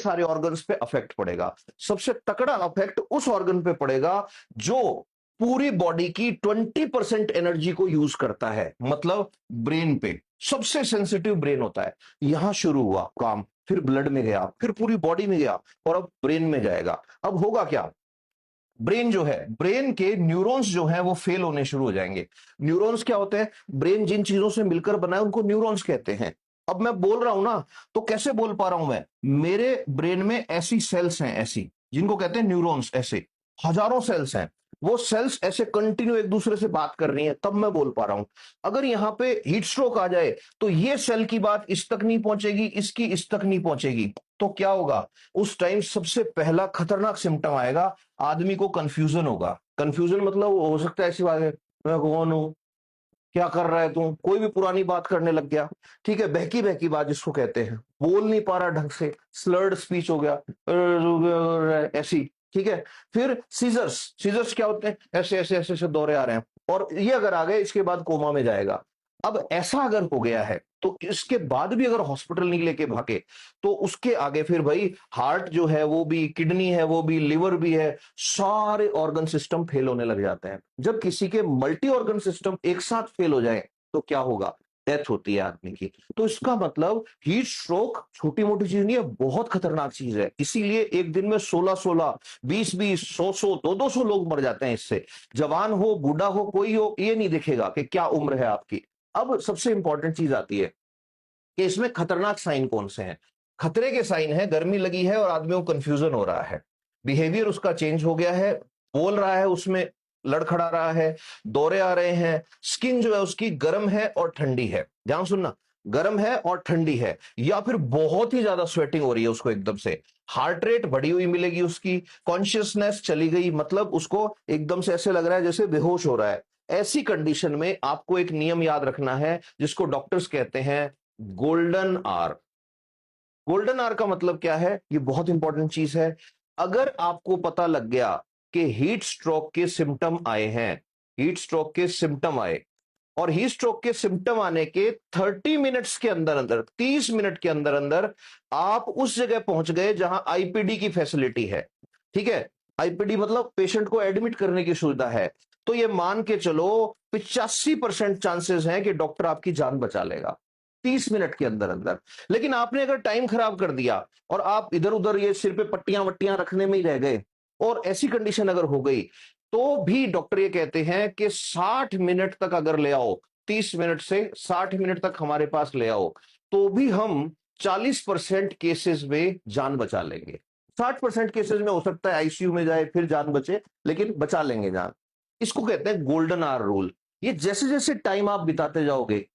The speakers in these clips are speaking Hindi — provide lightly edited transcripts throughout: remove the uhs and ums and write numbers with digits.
सारे ऑर्गन्स पे अफेक्ट पड़ेगा। सबसे तकड़ा अफेक्ट उस ऑर्गन पे पड़ेगा जो पूरी बॉडी की 20% एनर्जी को यूज करता है, मतलब ब्रेन पे। सबसे सेंसिटिव ब्रेन होता है। यहां शुरू हुआ काम, फिर ब्लड में गया, फिर पूरी बॉडी में गया, और अब ब्रेन में जाएगा। अब होगा क्या, ब्रेन जो है, ब्रेन के न्यूरॉन्स जो है वो फेल होने शुरू हो जाएंगे। न्यूरॉन्स क्या होते हैं, ब्रेन जिन चीजों से मिलकर बना है उनको न्यूरॉन्स कहते हैं। अब मैं बोल रहा हूं ना, तो कैसे बोल पा रहा हूं मैं, मेरे ब्रेन में ऐसी सेल्स हैं, ऐसी जिनको कहते हैं न्यूरॉन्स, ऐसे हजारों सेल्स हैं। वो सेल्स ऐसे कंटिन्यू एक दूसरे से बात कर रही हैं, तब मैं बोल पा रहा हूं। अगर यहां पे हीट स्ट्रोक आ जाए तो ये सेल की बात इस तक नहीं पहुंचेगी, इसकी इस तक नहीं पहुंचेगी, तो क्या होगा, उस टाइम सबसे पहला खतरनाक सिम्टम आएगा, आदमी को कंफ्यूजन होगा। कंफ्यूजन मतलब हो सकता है ऐसी बात है, मैं कौन हूं, क्या कर रहा है तू, कोई भी पुरानी बात करने लग गया, ठीक है, बहकी बहकी बात जिसको कहते हैं, बोल नहीं पा रहा ढंग से, स्लर्ड स्पीच हो गया, ऐसी, ठीक है। फिर सीजर्स, सीजर्स क्या होते हैं, ऐसे ऐसे ऐसे ऐसे दौरे आ रहे हैं, और ये अगर आ गए इसके बाद कोमा में जाएगा। अब ऐसा अगर हो गया है तो इसके बाद भी अगर हॉस्पिटल नहीं लेके भागे, तो उसके आगे फिर भाई हार्ट जो है वो भी, किडनी है वो भी, लिवर भी है, सारे ऑर्गन सिस्टम फेल होने लग जाते हैं। जब किसी के मल्टी ऑर्गन सिस्टम एक साथ फेल हो जाए तो क्या होगा, डेथ होती है आदमी की। तो इसका मतलब हीट स्ट्रोक छोटी मोटी चीज नहीं है, बहुत खतरनाक चीज है। इसीलिए एक दिन में 16-16, 20-20, 100-100, 200-200 लोग मर जाते हैं इससे। जवान हो, बूढ़ा हो, कोई हो, ये नहीं दिखेगा कि क्या उम्र है आपकी। अब सबसे इंपॉर्टेंट चीज आती है कि इसमें खतरनाक साइन कौन से हैं। खतरे के साइन है, गर्मी लगी है और आदमियों को कंफ्यूजन हो रहा है, बिहेवियर उसका चेंज हो गया है, बोल रहा है उसमें लड़खड़ा रहा है, दौरे आ रहे हैं, स्किन जो है उसकी गर्म है और ठंडी है, ध्यान सुनना, गर्म है और ठंडी है, या फिर बहुत ही ज्यादा स्वेटिंग हो रही है उसको एकदम से, हार्ट रेट बढ़ी हुई मिलेगी उसकी, कॉन्शियसनेस चली गई, मतलब उसको एकदम से ऐसे लग रहा है जैसे बेहोश हो रहा है। ऐसी कंडीशन में आपको एक नियम याद रखना है जिसको डॉक्टर्स कहते हैं गोल्डन आर। गोल्डन आर का मतलब क्या है, ये बहुत इंपॉर्टेंट चीज है। अगर आपको पता लग गया कि हीट स्ट्रोक के सिम्टम आए हैं, हीट स्ट्रोक के सिम्टम आए, और हीट स्ट्रोक के सिम्टम आने के 30 मिनट्स के अंदर अंदर, 30 मिनट के अंदर अंदर आप उस जगह पहुंच गए जहां आईपीडी की फैसिलिटी है, ठीक है, आईपीडी मतलब पेशेंट को एडमिट करने की सुविधा है, तो ये मान के चलो 85% चांसेस हैं कि डॉक्टर आपकी जान बचा लेगा 30 मिनट के अंदर अंदर। लेकिन आपने अगर टाइम खराब कर दिया और आप इधर उधर ये सिर पे पट्टियां वट्टियां रखने में ही रह गए, और ऐसी कंडीशन अगर हो गई, तो भी डॉक्टर ये कहते हैं कि 60 मिनट तक अगर ले आओ, 30 मिनट से 60 मिनट तक हमारे पास ले आओ, तो भी हम 40% केसेस में जान बचा लेंगे। 60% केसेस में हो सकता है आईसीयू में जाए फिर जान बचे, लेकिन बचा लेंगे जान। इसको कहते हैं गोल्डन आवर रूल। ये जैसे जैसे टाइम आप बिताते जाओगे,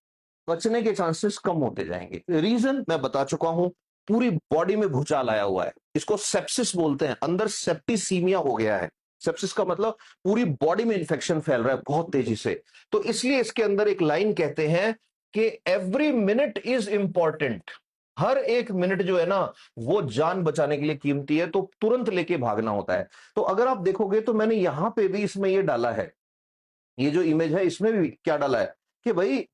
बचने के चांसेस कम होते जाएंगे। रीजन मैं बता चुका हूं, पूरी बॉडी में भूचाल आया हुआ है, इसको सेप्सिस बोलते हैं, अंदर सेप्टिसीमिया हो गया है। सेप्सिस का मतलब पूरी बॉडी में इंफेक्शन फैल रहा है बहुत तेजी से। तो इसलिए इसके अंदर एक लाइन कहते हैं कि एवरी मिनट इज इंपॉर्टेंट। हर एक मिनट जो है ना वो जान बचाने के लिए कीमती है, तो तुरंत लेके भागना होता है। तो अगर आप देखोगे तो मैंने यहां पे भी इसमें ये डाला है, ये जो इमेज है इसमें भी क्या डाला है कि भाई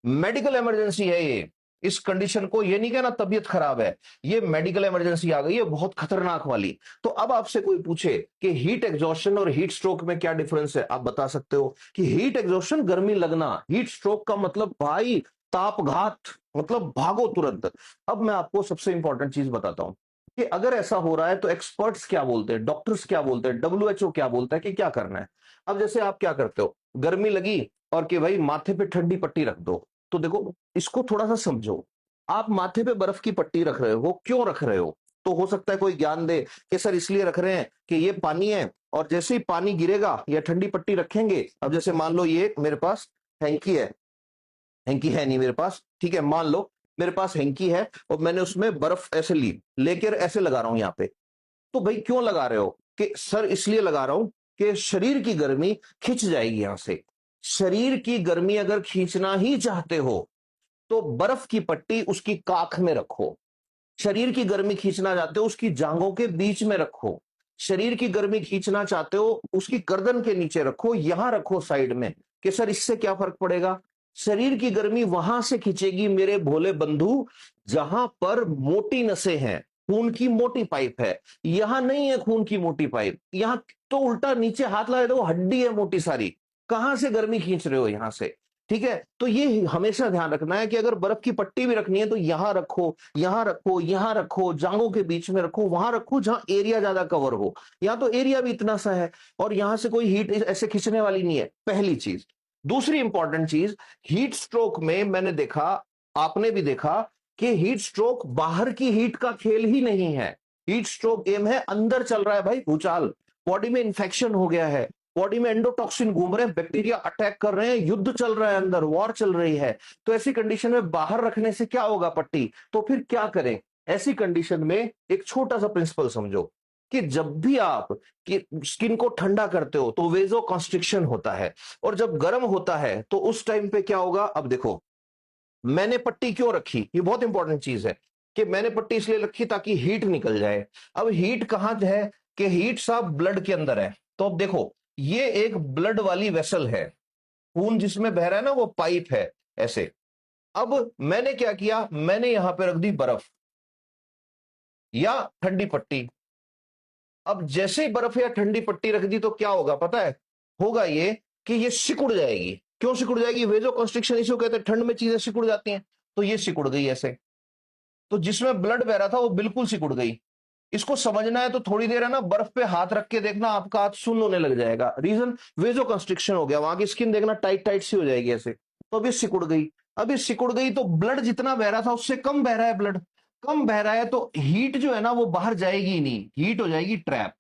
मेडिकल इमरजेंसी है ये, इस कंडीशन को ये नहीं कहना तबीयत खराब है, ये मेडिकल इमरजेंसी आ गई है बहुत खतरनाक वाली। तो अब आपसे कोई पूछे कि हीट एग्जॉशन और हीट स्ट्रोक में क्या डिफरेंस है, आप बता सकते हो कि हीट एग्जॉशन गर्मी लगना, हीट स्ट्रोक का मतलब भाई तापघात, मतलब भागो तुरंत। अब मैं आपको सबसे इंपॉर्टेंट चीज बताता हूं कि अगर ऐसा हो रहा है तो एक्सपर्ट्स क्या बोलते हैं, डॉक्टर्स क्या बोलते हैं, डब्ल्यूएचओ क्या बोलता है कि क्या करना है। अब जैसे आप क्या करते हो, गर्मी लगी और कि भाई माथे पे ठंडी पट्टी रख दो, तो देखो इसको थोड़ा सा समझो। आप माथे पे बर्फ की पट्टी रख रहे हो, क्यों रख रहे हो, तो हो सकता है कोई ज्ञान दे कि सर इसलिए रख रहे हैं कि ये पानी है, और जैसे ही पानी गिरेगा या ठंडी पट्टी रखेंगे, अब जैसे मान लो ये मेरे पास हैंकी है, हैंकी है नहीं मेरे पास, ठीक है, मान लो मेरे पास हैंकी है और मैंने उसमें बर्फ ऐसे ली, लेकर ऐसे लगा रहा हूं यहाँ पे, तो भाई क्यों लगा रहे हो, कि सर इसलिए लगा रहा हूं कि शरीर की गर्मी खिंच जाएगी यहां से। शरीर की गर्मी अगर खींचना ही चाहते हो तो बर्फ की पट्टी उसकी काख में रखो। शरीर की गर्मी खींचना चाहते हो उसकी जांघों के बीच में रखो। शरीर की गर्मी खींचना चाहते हो उसकी गर्दन के नीचे रखो, यहां रखो साइड में, कि सर इससे क्या फर्क पड़ेगा। शरीर की गर्मी वहां से खींचेगी मेरे भोले बंधु जहां पर मोटी नसें हैं, खून की मोटी पाइप है, यहां नहीं है खून की मोटी पाइप, यहां तो उल्टा नीचे हाथ लगाए तो हड्डी है मोटी सारी, कहां से गर्मी खींच रहे हो यहां से। ठीक है, तो ये हमेशा ध्यान रखना है कि अगर बर्फ की पट्टी भी रखनी है तो यहां रखो, यहां रखो, यहां रखो, जांघों के बीच में रखो, वहां रखो जहां एरिया ज्यादा कवर हो। यहां तो एरिया भी इतना सा है और यहां से कोई हीट ऐसे खींचने वाली नहीं है, पहली चीज। दूसरी इंपॉर्टेंट चीज, हीट स्ट्रोक में मैंने देखा, आपने भी देखा कि हीट स्ट्रोक बाहर की हीट का खेल ही नहीं है। हीट स्ट्रोक गेम है, अंदर चल रहा है भाई भूचाल, बॉडी में इंफेक्शन हो गया है, बॉडी में एंडोटॉक्सिन घूम रहे हैं, बैक्टीरिया अटैक कर रहे हैं, युद्ध चल रहा है, अंदर वॉर चल रही है। तो ऐसी कंडीशन में बाहर रखने से क्या होगा पट्टी, तो फिर क्या करें ऐसी कंडीशन में। एक छोटा सा प्रिंसिपल समझो कि जब भी आप कि स्किन को ठंडा करते हो तो वेजो कॉन्स्ट्रिक्शन होता है, और जब गर्म होता है तो उस टाइम पे क्या होगा। अब देखो मैंने पट्टी क्यों रखी, ये बहुत इंपॉर्टेंट चीज है कि मैंने पट्टी इसलिए रखी ताकि हीट निकल जाए। अब हीट कहां है कि हीट साहब ब्लड के अंदर है। तो अब देखो ये एक ब्लड वाली वेसल है, खून जिसमें बह रहा है ना वो पाइप है ऐसे। अब मैंने क्या किया, मैंने यहां पे रख दी बर्फ या ठंडी पट्टी। अब जैसे ही बर्फ या ठंडी पट्टी रख दी तो क्या होगा पता है, होगा ये कि ये सिकुड़ जाएगी। क्यों सिकुड़ जाएगी, वेजो कंस्ट्रिक्शन इशू कहते हैं, ठंड में चीजें सिकुड़ जाती हैं। तो ये सिकुड़ गई ऐसे, तो जिसमें ब्लड बह रहा था वो बिल्कुल सिकुड़ गई। इसको समझना है तो थोड़ी देर है ना बर्फ पे हाथ रख के देखना, आपका हाथ सुन्न होने लग जाएगा। रीजन वेजो कंस्ट्रिक्शन हो गया, वहां की स्किन देखना टाइट टाइट सी हो जाएगी ऐसे। तो अब ये सिकुड़ गई, अब ये सिकुड़ गई तो ब्लड जितना बह रहा था उससे कम बह रहा है, ब्लड कम बह रहा है तो हीट जो है ना वो बाहर जाएगी ही नहीं, हीट हो जाएगी ट्रैप।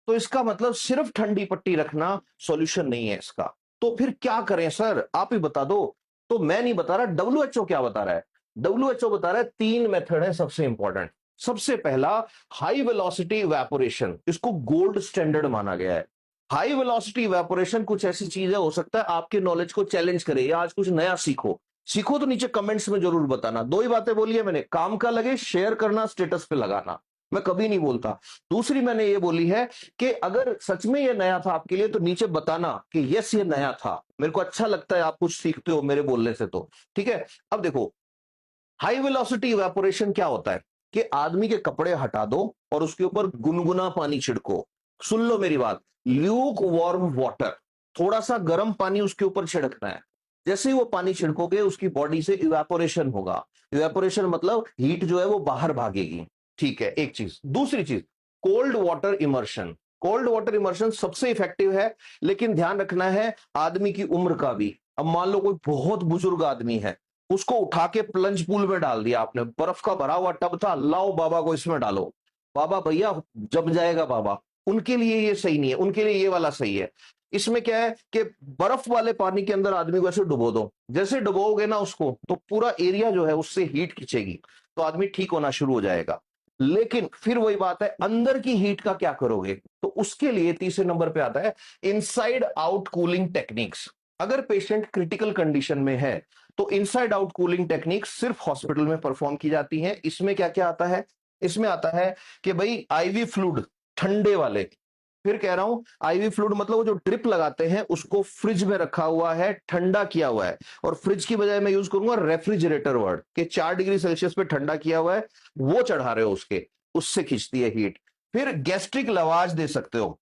तो इसका मतलब सिर्फ ठंडी पट्टी रखना सॉल्यूशन नहीं है इसका। तो फिर क्या करें सर, आप ही बता दो। तो मैं नहीं बता रहा, डब्ल्यूएचओ क्या बता रहा है, डब्ल्यूएचओ बता रहा है तीन मेथड है सबसे इंपॉर्टेंट। सबसे पहला हाई वेलोसिटी इवेपोरेशन, इसको गोल्ड स्टैंडर्ड माना गया है। हाई वेलोसिटी इवेपोरेशन कुछ ऐसी चीज है, हो सकता है आपके नॉलेज को चैलेंज करे या आज कुछ नया सीखो। सीखो तो नीचे कमेंट्स में जरूर बताना। दो ही बातें बोली है मैंने, काम का लगे शेयर करना, स्टेटस पे लगाना, मैं कभी नहीं बोलता। दूसरी मैंने ये बोली है कि अगर सच में ये नया था आपके लिए तो नीचे बताना कि यस ये नया था, मेरे को अच्छा लगता है आप कुछ सीखते हो मेरे बोलने से। तो ठीक है, अब देखो हाई वेलोसिटी इवेपोरेशन क्या होता है कि आदमी के कपड़े हटा दो और उसके ऊपर गुनगुना पानी छिड़को। सुन लो मेरी बात, ल्यूक वार्म वाटर, थोड़ा सा गर्म पानी उसके ऊपर छिड़कना है। जैसे ही वो पानी छिड़कोगे उसकी बॉडी से इवेपोरेशन होगा। इवेपोरेशन मतलब हीट जो है वो बाहर भागेगी। ठीक है, एक चीज। दूसरी चीज cold water immersion. Cold water immersion सबसे इफेक्टिव है, लेकिन ध्यान रखना है आदमी की उम्र का भी। अब मान लो कोई बहुत बुजुर्ग आदमी है, उसको उठा के प्लंज पूल में डाल दिया आपने, बर्फ का भरा हुआ टब था, लाओ बाबा को इसमें डालो, बाबा भैया जम जाएगा बाबा। उनके लिए ये सही नहीं है, उनके लिए ये वाला सही है। इसमें क्या है कि बर्फ वाले पानी के अंदर आदमी को ऐसे डुबो दो, जैसे डुबोगे ना उसको तो पूरा एरिया जो है उससे हीट खींचेगी, तो आदमी ठीक होना शुरू हो जाएगा। लेकिन फिर वही बात है, अंदर की हीट का क्या करोगे, तो उसके लिए तीसरे नंबर पे आता है इनसाइड आउट कूलिंग टेक्निक्स। अगर पेशेंट क्रिटिकल कंडीशन में है तो इनसाइड आउट कूलिंग टेक्निक सिर्फ हॉस्पिटल में परफॉर्म की जाती है। इसमें क्या क्या आता है, इसमें आता है कि भाई आईवी फ्लूइड ठंडे वाले, फिर कह रहा हूं आईवी फ्लूइड मतलब वो जो ड्रिप लगाते हैं उसको फ्रिज में रखा हुआ है, ठंडा किया हुआ है। और फ्रिज की बजाय मैं यूज करूंगा रेफ्रिजरेटर वर्ड, कि 4 डिग्री सेल्सियस पे ठंडा किया हुआ है, वो चढ़ा रहे हो उसके, उससे खींचती है हीट। फिर गैस्ट्रिक लवाज दे सकते हो।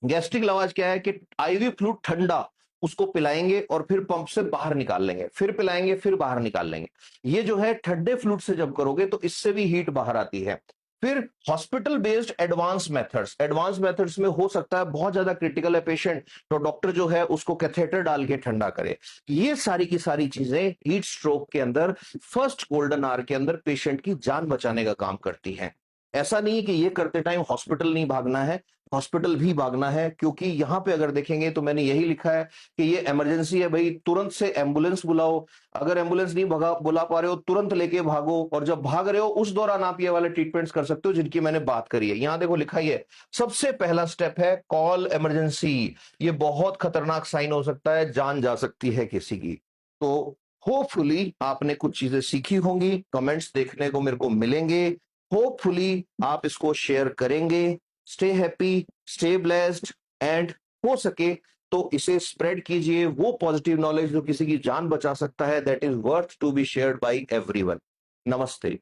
गैस्ट्रिक लवाज क्या है कि आईवी फ्लूइड ठंडा उसको पिलाएंगे और फिर पंप से बाहर निकाल लेंगे, फिर पिलाएंगे फिर बाहर निकाल लेंगे। ये जो है ठंडे फ्लूइड से जब करोगे तो इससे भी हीट बाहर आती है। फिर hospital based advance methods, advance methods में हो सकता है बहुत ज्यादा क्रिटिकल है पेशेंट, तो डॉक्टर जो है उसको कैथेटर डाल के ठंडा करे। ये सारी की सारी चीजें हीट स्ट्रोक के अंदर फर्स्ट गोल्डन आवर के अंदर पेशेंट की जान बचाने का काम करती हैं। ऐसा नहीं है कि ये करते टाइम हॉस्पिटल नहीं भागना है, हॉस्पिटल भी भागना है, क्योंकि यहां पे अगर देखेंगे तो मैंने यही लिखा है कि ये इमरजेंसी है भाई, तुरंत से एम्बुलेंस बुलाओ। अगर एम्बुलेंस नहीं बुला पा रहे हो तुरंत लेके भागो, और जब भाग रहे हो उस दौरान आप ये वाले ट्रीटमेंट्स कर सकते हो जिनकी मैंने बात करी है। यहां देखो लिखा ही है, सबसे पहला स्टेप है कॉल इमरजेंसी। ये बहुत खतरनाक साइन हो सकता है, जान जा सकती है किसी की। तो होपफुली आपने कुछ चीजें सीखी होंगी, कमेंट्स देखने को मेरे को मिलेंगे। होपफुली आप इसको शेयर करेंगे। Stay happy, stay blessed, and हो सके तो इसे स्प्रेड कीजिए। वो पॉजिटिव नॉलेज जो किसी की जान बचा सकता है, that is worth to be shared by everyone. नमस्ते।